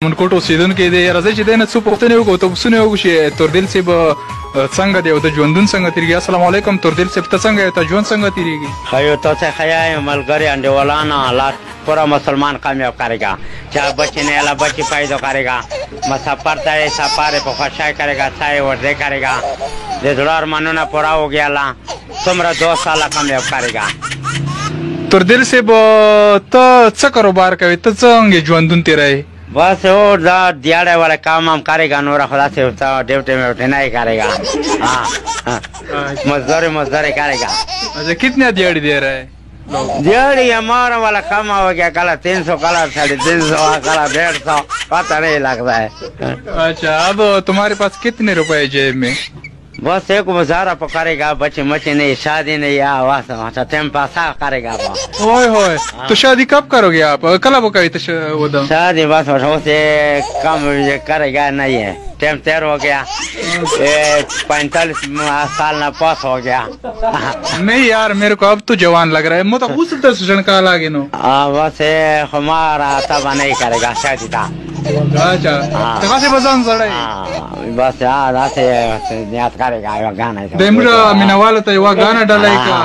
منکوټ اوسیدونکي دی راځي چې دنه څو پوښتنې وکړو ته پوښتنې وکړو چې توردل صاحب څنګه دی او د ژوندون څنګه تیریږي. السلام علیکم توردل صاحب ته څنګه ته ژوند څنګه تیریږي؟ خیو تو سے خیا ملګری انډیوالانه الله پورا مسلمان کامیاب کرے گا. چاہے بچے نے اللہ بچی پیدا کرے گا. مسافر ته سفر په خوشای کرے گا سای ورده کرے گا. د دلار منونه پورا ہو گیا الله تمرا 2 سال کامیاب کرے گا. توردل صاحب ته څه کاروبار کوي ته څنګه ژوندون تیرای؟ बस वो दिहाड़े वाला काम हम करेगा नूरा खुदा से ड्यूटी में उठना ही करेगा. हाँ मजदूरी करेगा. अच्छा कितने दिहाड़ी दे रहा है? दिहाड़ी हमारा वाला काम हो गया कल 300 कल 350 कल 150 पता नहीं लगता है. अच्छा अब तुम्हारे पास कितने रुपए जेब में? बस एक गुजारा पकड़ेगा बच्चे मचे नहीं शादी नहीं आवास टाइम पास करेगा. ओए होए तो शादी कब करोगे आप? कल कही तो शादी बस उसे कम करेगा नहीं है. टाइम तैयार हो गया 45 साल ना पास हो गया. नहीं यार मेरे को अब तो जवान लग रहा है मैं तो उस का लागे नो. बस हमारा तब नहीं करेगा शादी था. अच्छा तो कैसे बजान सड़ा बस यार ऐसे याद करेगा गाना देमरा मिनवाल तो वो गाना डाला का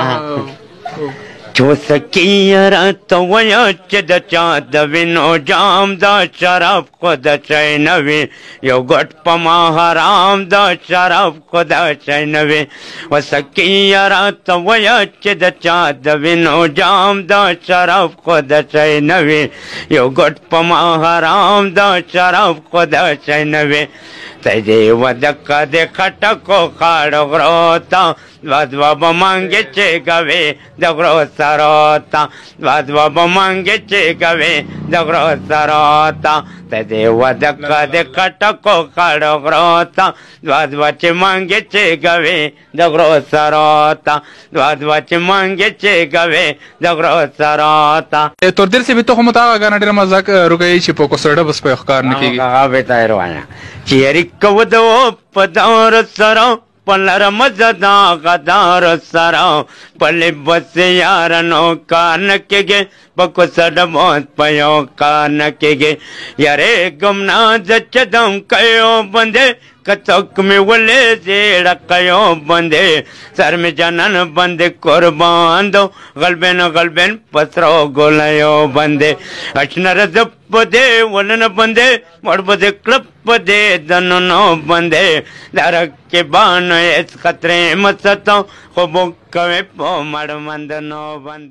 जो सकिया तो वया चद चाद विनो जाम दा शराब खुद चैनवे यो गट पमा हराम दा शराब खुद चैनवे वो सकिया तो वया चद चाद विनो जाम दा शराब खुद चैनवे यो गट पमा हराम दा शराब खुद चैनवे तजे वदक दे खटको खाड़ो ग्रोता वादवा मांगे चे गवे दगरो सरोता वादवा मांगे चे गवे दगरो सरोता तजे वदक दे खटको खाड़ो ग्रोता वादवा चे मांगे चे गवे दगरो सरोता वादवा चे मांगे चे गवे दगरो सरोता. توردل से भी तो हम ता गाना डेर मजाक रुकई छि पोको सडा बस पे खकार नकी का बेटा रोया चेरी कवदो पदार सरो पलर मजदा गदार सरो पले बस यार नो कान के गे बको सड बहुत पयो कान के गे यारे गमना जचदम कयो बंदे कचक में वले जेड़ कयो बंदे सर में जनन बंदे कुर्बान दो गलबेन पसरो गोलयो बंदे अचनर जप दे वलन बंदे मड़ बदे क्लब दे दनो बंदे दरक के बान इस खतरे मत सतो खबो कवे पो मड़ मंद नो बंदे.